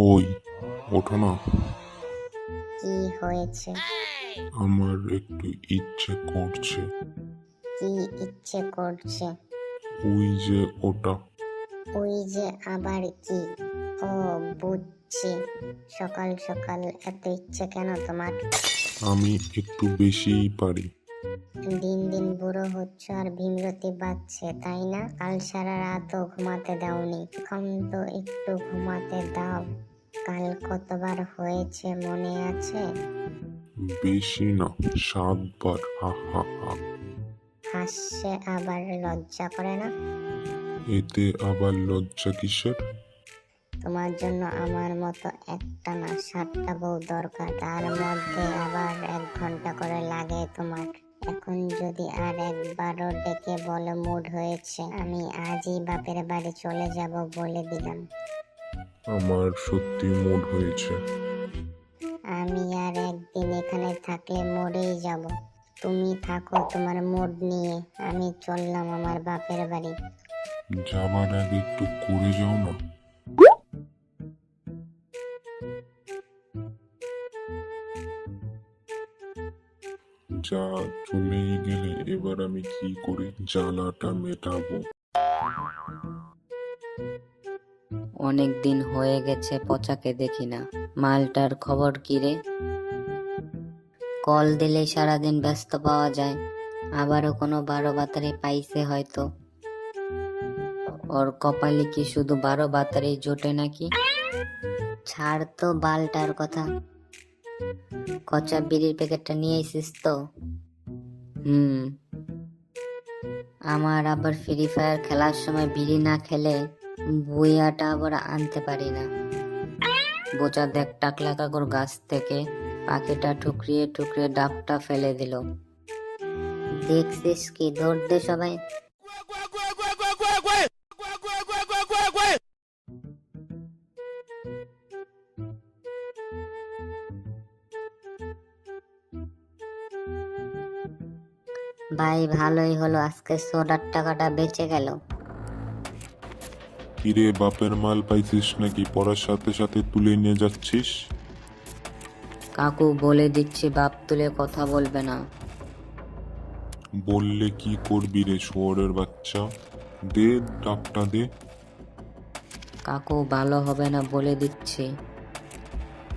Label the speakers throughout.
Speaker 1: ওই, ওঠো না।
Speaker 2: কি হয়েছে?
Speaker 1: আমার একটু ইচ্ছে করছে।
Speaker 2: কি ইচ্ছে করছে?
Speaker 1: ওই যে ওটা।
Speaker 2: ওই যে আবার কি? ও, বুঝছি। সকাল সকাল এত ইচ্ছে কেন তোমার?
Speaker 1: আমি একটু বেশিই পারি।
Speaker 2: দিন দিন বুড়ো হচ্ছ আর ভীমরতি বাজছে, তাই না? কাল সারা রাতও ঘুমাতে দাওনি, এখন তো একটু ঘুমাতে দাও। কাল কতবার হয়েছে মনে আছে?
Speaker 1: বেশি না, 7 বার। হা হা হা।
Speaker 2: হাসছে আবার, লজ্জা করে না?
Speaker 1: এতে আবার লজ্জা কিসের?
Speaker 2: তোমার জন্য আমার মতো একটা না 7টা বউ দরকার, তার মধ্যে আবার 1 ঘন্টা করে লাগে তোমার। এখন যদি আর একবারও ডেকে বলে মুড হয়েছে, আমি আজই বাপের বাড়ি চলে যাব বলে দিলাম।
Speaker 1: আমার সত্যি মুড হয়েছে।
Speaker 2: আমি আর একদিন এখানে থাকলে মরেই যাব। তুমি থাকো তোমার মুড নিয়ে, আমি চললাম আমার বাপের বাড়ি।
Speaker 1: যাবার আগে একটু করে যাও না। যা, চলেই গেলে এবার আমি কি করে জ্বালাটা মেটাবো?
Speaker 3: অনেক দিন হয়ে গেছে পচাকে দেখি না। মালটার খবর কি রে? কল দিলে সারাদিন ব্যস্ত পাওয়া যায়, আবারও কোনো 12 বাতারে পাইছে হয়তো। ওর কপালে কি শুধু 12 বাতারেই জোটে নাকি? ছাড় তো বালটার কথা। কচা বিড়ির প্যাকেটটা নিয়ে এসিস তো? আমার আবার ফ্রি ফায়ার খেলার সময় বিড়ি না খেলে বুইয়াটা আবার আনতে পারি না। বোচা দেখ, টাকলা কাকুর গাছ থেকে পাখিটা ঠুকরিয়ে ঠুকরিয়ে ডাবটা ফেলে দিল। দেখছিস কি? দৌড় দে সবাই। ভাই ভালোই হলো, আজকে সোডার টাকাটা বেঁচে গেল।
Speaker 1: কিরে, বাপের মাল পাইছিস নাকি পড়ার সাথে সাথে তুলে নিয়ে যাচ্ছিস?
Speaker 3: কাকু বলে দিচ্ছি, বাপ তুলে কথা বলবে না।
Speaker 1: বললে কি করবি রে শুয়োরের বাচ্চা? দে, ডাবটা দে।
Speaker 3: কাকু ভালো হবে না বলে দিচ্ছি।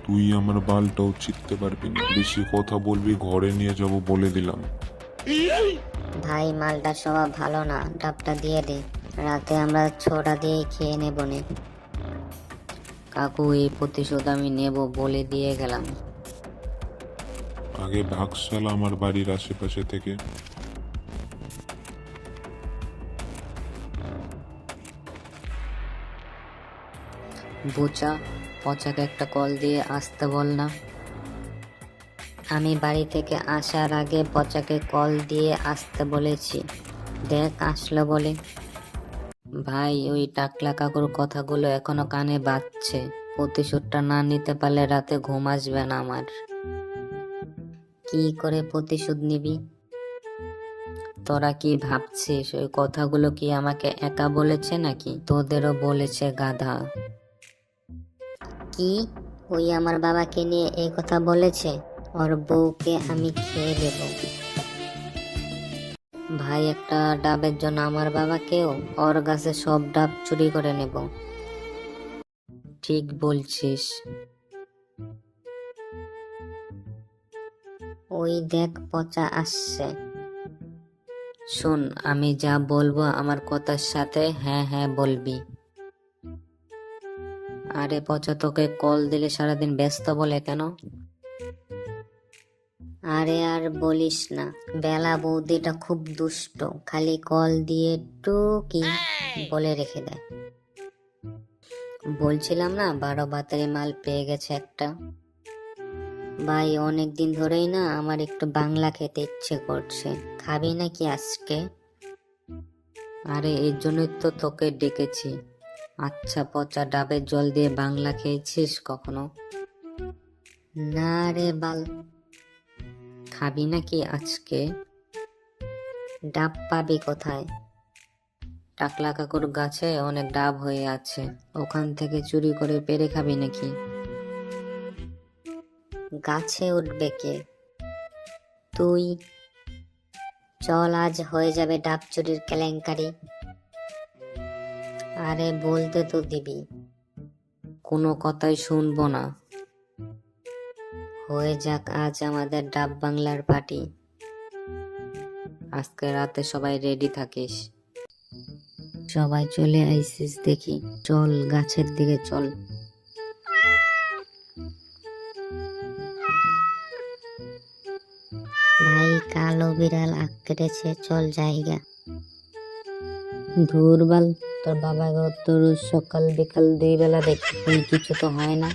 Speaker 1: তুই আমার বালটাও চিনতে পারবি না, বেশি কথা বলবি ঘরে নিয়ে যাব বলে দিলাম।
Speaker 3: ভাই মালটা স্বভাব ভালো না, ডাবটা দিয়ে দে, রাতে আমরা ছোড়া দিয়ে খেয়ে নেব নে। কাকু এই প্রতিশোধ আমি নেব বলে দিয়ে গেলাম।
Speaker 1: আগে ভাগশালা আমার বাড়ির আশেপাশে থেকে।
Speaker 3: বুচা, পচাকে একটা কল দিয়ে আসতে বল না। আমি বাড়ি থেকে আসার আগে পচাকে কল দিয়ে আসতে বলেছি, দেখ আসলো বলে। ভাই ওই টাকলা কাকুর কথাগুলো এখনো কানে বাজছে। প্রতিশোধটা না নিতে পারলে রাতে ঘুম আসবে না আমার। কি করে প্রতিশোধ নিবি? তোরা কি ভাবছিস ওই কথাগুলো কি আমাকে একা বলেছে নাকি তোদেরও বলেছে গাধা? কি? ওই আমার বাবাকে নিয়ে এই কথা বলেছে? ওর বউকে আমি খেয়ে দেব। ভাই একটা ডাবের জন্য আমার বাবাকেও ওর গাছে সব ডাব চুরি করে নেব। ঠিক বলছিস। ওই দেখ পচা আসছে। শোন, আমি যা বলবো আমার কথার সাথে হ্যাঁ হ্যাঁ বলবি। আরে পচা, তোকে কল দিলে সারাদিন ব্যস্ত বলে কেন? আরে আর বলিস না, বেলা বৌদিটা খুব দুষ্ট, খালি কল দিয়ে টুকি বলে রেখে দেয়। বলছিলাম না 12 বাতারি মাল পেয়ে গেছে একটা। ভাই অনেক দিন ধরেই না আমার একটু বাংলা খেতে ইচ্ছে করছে, খাবি নাকি আজকে? আরে এর জন্যই তো তোকে ডেকেছি। আচ্ছা পচা, ডাবের জল দিয়ে বাংলা খেয়েছিস কখনো? না রে বাল। খাবি নাকি আজকে? ডাব পাবি কোথায়? টাকলা কাকুর গাছে অনেক ডাব হয়ে আছে, ওখান থেকে চুরি করে পেরে খাবি নাকি? গাছে উঠবে কে? তুই। চল, আজ হয়ে যাবে ডাব চুরির কেলেঙ্কারি। আরে বলতে তো দিবি। কোনো কথাই শুনবো না। হয়ে যাক আজ আমাদের ডাব বাংলার পার্টি। আজকে রাতে সবাই রেডি থাকিস। সবাই চলে আইসিস দেখি। চল গাছের দিকে চল। ভাই, কালো বিড়াল আগ কেটেছে, চল জায়গা। ধুরবাল, তোর বাবা গো, তোর সকাল বিকাল 2 বেলা দেখি কিছু তো হয় না।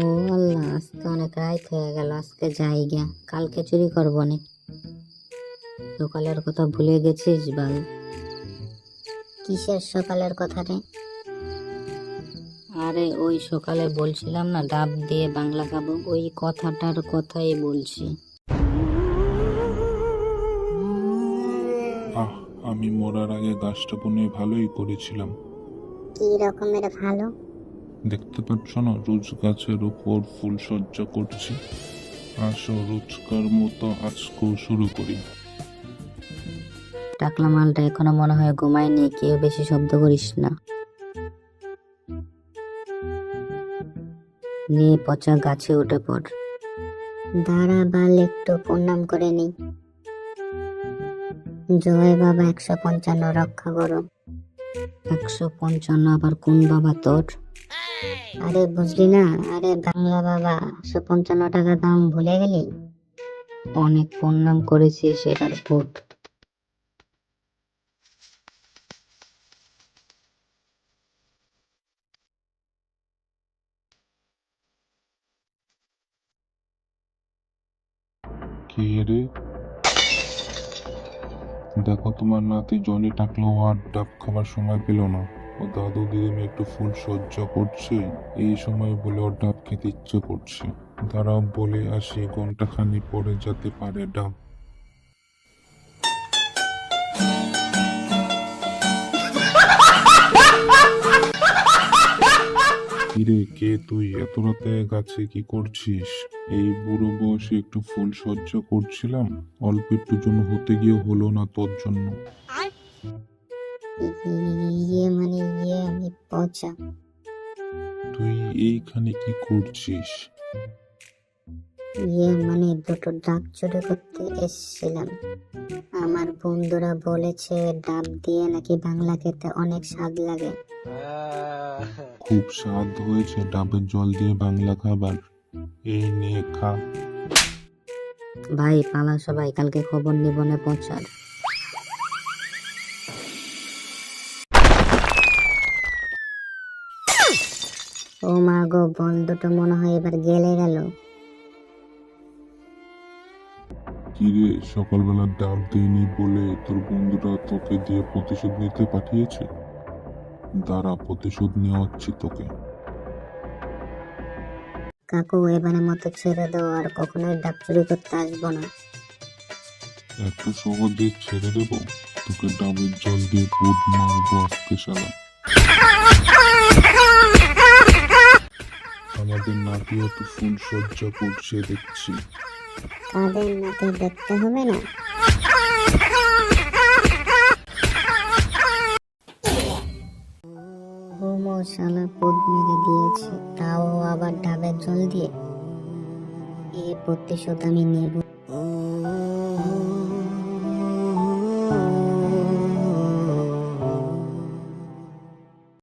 Speaker 3: ও আল্লাহ, আজকে অনেক রাত হয়ে গেল, আজকে জায়গা, কালকে চুরি করবো নি। সকালের কথা ভুলে গেছিস বাল? কিসের সকালের কথা রে? আরে ওই সকালে বলছিলাম না ডাব দিয়ে বাংলা খাবো, ওই কথাটার কথাই বলছি।
Speaker 1: আমি মরার আগে গাছটা বনে ভালোই করেছিলাম।
Speaker 2: কি রকমের ভালো?
Speaker 1: দেখতে পাচ্ছ না, রোজ গাছের উপর ফুল সজ্জা করছি। আসো, রোজকার মতো আজকেও শুরু করি।
Speaker 3: টাকলা মালটা এখনো মনে হয় ঘুমায়নি, কেউ বেশি শব্দ করিস না। নিয়ে পচা গাছে উঠে পড়।
Speaker 2: দাঁড়া বাল, একটু প্রণাম করে নি। জয় বাবা 155 রক্ষা করো।
Speaker 3: 155 আবার কোন বাবা তোর?
Speaker 2: আরে বুঝলি না, আরে বাংলা বাবা, 155 টাকা দাম ভুলে গেলি?
Speaker 3: অনেক প্রণাম করেছি সেটার ভূত।
Speaker 1: কে রে? দেখো, তোমার নাতি জনি টাকলো আর ডাব খাবার সময় পেল না। ও দাদু দিদিমে একটু ফুল সজ্জা করছে, এই সময় বলে ওর ডাব খেতে ইচ্ছে করছে। দাঁড়াও বলে আসি, ঘন্টাখানি পরে যেতে পারে ডাব। কিরে, কে তুই? এত রাতে গাছে কি করছিস? এই বুড়ো বয়সে একটু ফুল সজ্জা করছিলাম, অল্প একটু জন্য হতে গিয়ে হলো না তোর জন্য।
Speaker 2: আমি পচা।
Speaker 1: তুই এইখানে কি করছিস?
Speaker 2: দুটো ডাব চুরি করতে এসেছিলাম। আমার বন্ধুরা বলেছে ডাব দিয়ে নাকি বাংলা খেতে অনেক স্বাদ লাগে।
Speaker 1: খুব স্বাদ হয়েছে ডাবের জল দিয়ে বাংলা খাবার। এই নিয়ে খা।
Speaker 3: ভাই পালা সবাই, কালকে খবর নিবনে পৌঁছার।
Speaker 2: ও মা গো, বল দুটো মনে হয় এবার গেলে গেল।
Speaker 1: কিরে, সকালবেলা ডাব দিইনি বলে তোর বন্ধুরা তোকে দিয়ে প্রতিশোধ নিতে পাঠিয়েছে? দাঁড়া, প্রতিশোধ নেওয়া হচ্ছে তোকে।
Speaker 2: কাকু, এবারের মতো ছেড়ে দাও, আর কখনোই ডাব চুরি করতে আসবো না।
Speaker 1: এত সহজে ছেড়ে দেবো? তোকে ডাবের জল দিয়ে পুত মারবো আজকে শালা। আমাদের নাতিও তো ফুল সজ্জা করছে দেখছি।
Speaker 2: কাদের নাকি দেখতে হবে না? হুমো শালা পুদ মেরে দিয়েছে, তাও আবার ডাবের জল দিয়ে। এর প্রতিশোধ আমি নেব।